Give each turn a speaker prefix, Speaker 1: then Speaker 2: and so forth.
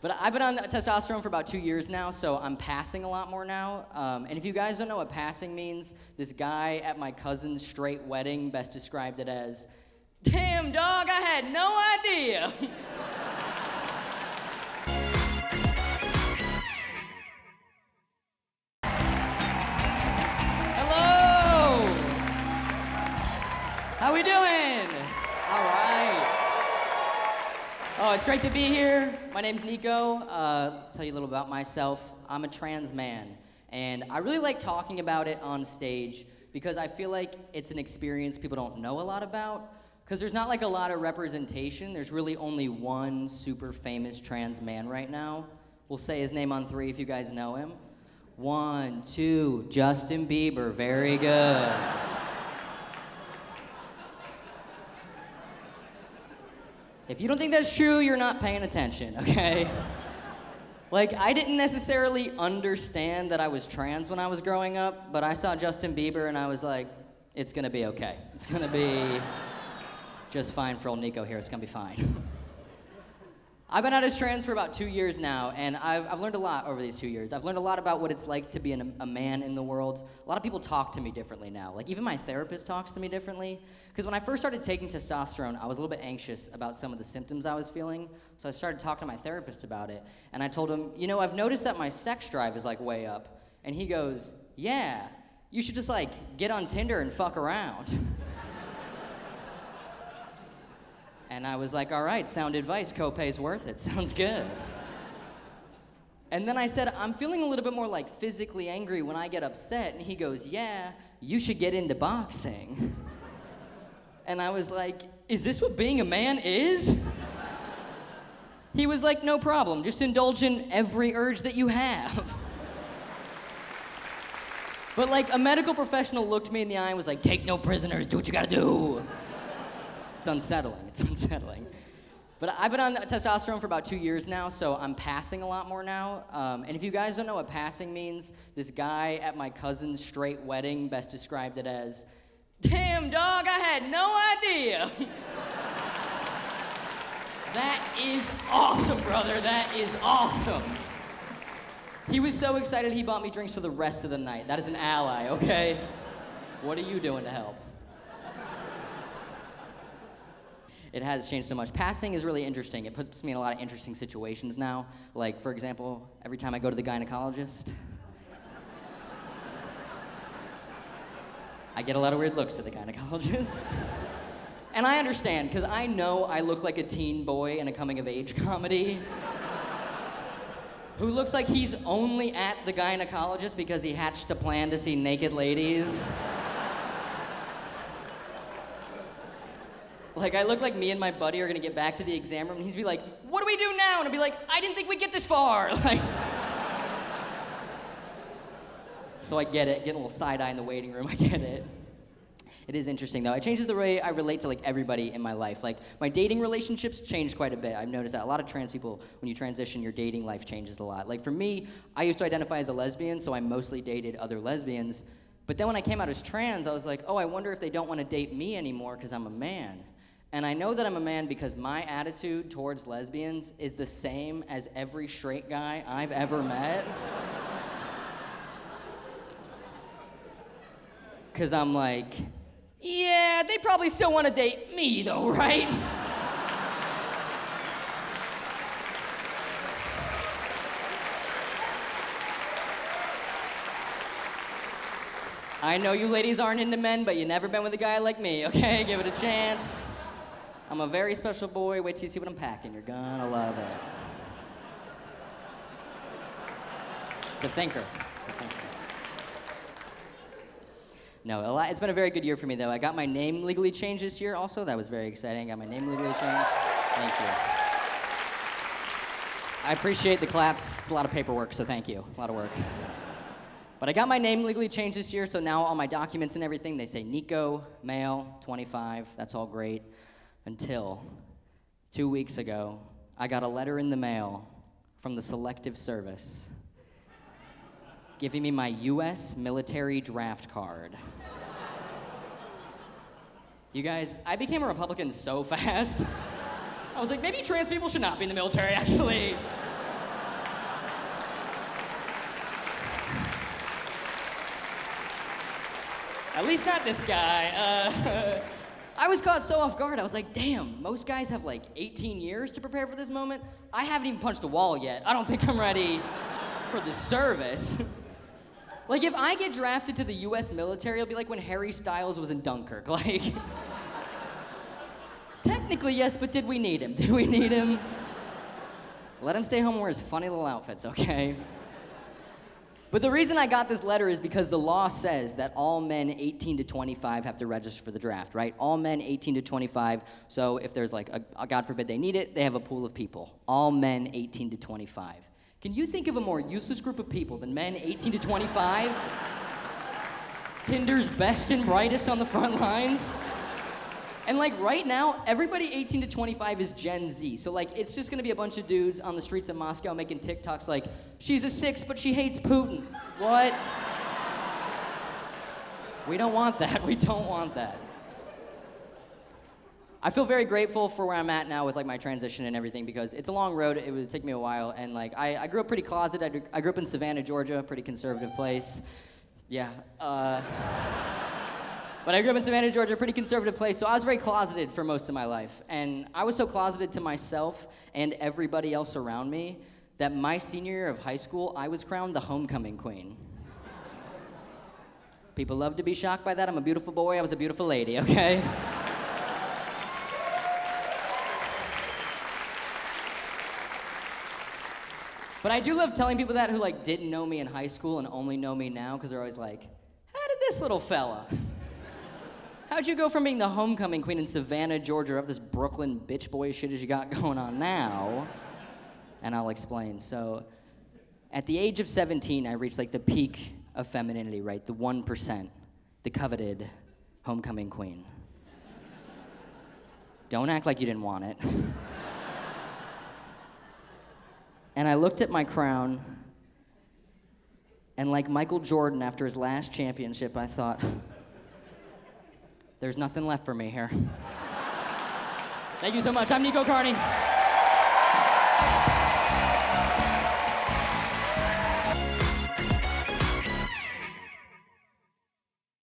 Speaker 1: But I've been on testosterone for about 2 years now, so I'm passing a lot more now. And if you guys don't know what passing means, this guy at my cousin's straight wedding best described it as, "Damn, dog, I had no idea." Hello! How we doing? All right. Oh, it's great to be here. My name's Nico. Tell you a little about myself. I'm a trans man, and I really like talking about it on stage because I feel like it's an experience people don't know a lot about, because there's not like a lot of representation. There's really only one super famous trans man right now. We'll say his name on 3 if you guys know him. 1, 2, Justin Bieber. Very good. If you don't think that's true, you're not paying attention, okay? Like, I didn't necessarily understand that I was trans when I was growing up, but I saw Justin Bieber and I was like, it's gonna be okay. It's gonna be just fine for old Nico here. It's gonna be fine. I've been out as trans for about 2 years now, and I've learned a lot over these 2 years. I've learned a lot about what it's like to be a man in the world. A lot of people talk to me differently now. Like, even my therapist talks to me differently. Because when I first started taking testosterone, I was a little bit anxious about some of the symptoms I was feeling. So I started talking to my therapist about it. And I told him, you know, I've noticed that my sex drive is like way up. And he goes, yeah, you should just like get on Tinder and fuck around. And I was like, all right, sound advice, copay's worth it, sounds good. And then I said, I'm feeling a little bit more like physically angry when I get upset. And he goes, yeah, you should get into boxing. And I was like, is this what being a man is? He was like, no problem, just indulge in every urge that you have. But like a medical professional looked me in the eye and was like, take no prisoners, do what you gotta do. It's unsettling. But I've been on testosterone for about 2 years now, so I'm passing a lot more now. And if you guys don't know what passing means, this guy at my cousin's straight wedding best described it as, damn, dog, I had no idea. That is awesome, brother, that is awesome. He was so excited he bought me drinks for the rest of the night. That is an ally, okay? What are you doing to help? It has changed so much. Passing is really interesting. It puts me in a lot of interesting situations now. Like, for example, every time I go to the gynecologist, I get a lot of weird looks to the gynecologist. And I understand, because I know I look like a teen boy in a coming-of-age comedy who looks like he's only at the gynecologist because he hatched a plan to see naked ladies. Like, I look like me and my buddy are gonna get back to the exam room, and he's be like, what do we do now? And I'll be like, I didn't think we'd get this far. Like, so I get it, getting a little side-eye in the waiting room, I get it. It is interesting, though. It changes the way I relate to, like, everybody in my life. Like, my dating relationships changed quite a bit. I've noticed that a lot of trans people, when you transition, your dating life changes a lot. Like, for me, I used to identify as a lesbian, so I mostly dated other lesbians. But then when I came out as trans, I was like, oh, I wonder if they don't want to date me anymore because I'm a man. And I know that I'm a man because my attitude towards lesbians is the same as every straight guy I've ever met. Because I'm like, yeah, they probably still want to date me though, right? I know you ladies aren't into men, but you've never been with a guy like me, okay? Give it a chance. I'm a very special boy. Wait till you see what I'm packing. You're gonna love it. It's a thinker. No, it's been a very good year for me, though. I got my name legally changed this year also. That was very exciting. Got my name legally changed. Thank you. I appreciate the claps. It's a lot of paperwork, so thank you. A lot of work. But I got my name legally changed this year, so now all my documents and everything, they say Nico, male, 25. That's all great. Until 2 weeks ago, I got a letter in the mail from the Selective Service giving me my U.S. military draft card. You guys, I became a Republican so fast. I was like, maybe trans people should not be in the military, actually. At least not this guy. I was caught so off guard. I was like, damn, most guys have like 18 years to prepare for this moment. I haven't even punched a wall yet. I don't think I'm ready for the service. Like, if I get drafted to the US military, it'll be like when Harry Styles was in Dunkirk. Like, technically, yes, but did we need him? Did we need him? Let him stay home and wear his funny little outfits, okay? But the reason I got this letter is because the law says that all men 18 to 25 have to register for the draft, right? All men 18 to 25, so if there's like, God forbid they need it, they have a pool of people. All men 18 to 25. Can you think of a more useless group of people than men 18 to 25? Tinder's best and brightest on the front lines? And like right now, everybody 18 to 25 is Gen Z. So like it's just gonna be a bunch of dudes on the streets of Moscow making TikToks like, she's a 6, but she hates Putin. What? We don't want that. We don't want that. I feel very grateful for where I'm at now with like my transition and everything because it's a long road. It would take me a while. And like I grew up pretty closeted. I grew up in Savannah, Georgia, a pretty conservative place. Yeah. But I grew up in Savannah, Georgia, a pretty conservative place, so I was very closeted for most of my life. And I was so closeted to myself and everybody else around me that my senior year of high school, I was crowned the homecoming queen. People love to be shocked by that. I'm a beautiful boy, I was a beautiful lady, okay? But I do love telling people that who like didn't know me in high school and only know me now, because they're always like, how did this little fella? How'd you go from being the homecoming queen in Savannah, Georgia, of this Brooklyn bitch boy shit as you got going on now? And I'll explain. So, at the age of 17, I reached like the peak of femininity, right? The 1%, the coveted homecoming queen. Don't act like you didn't want it. And I looked at my crown, and like Michael Jordan after his last championship, I thought, there's nothing left for me here. Thank you so much. I'm Nico Carney.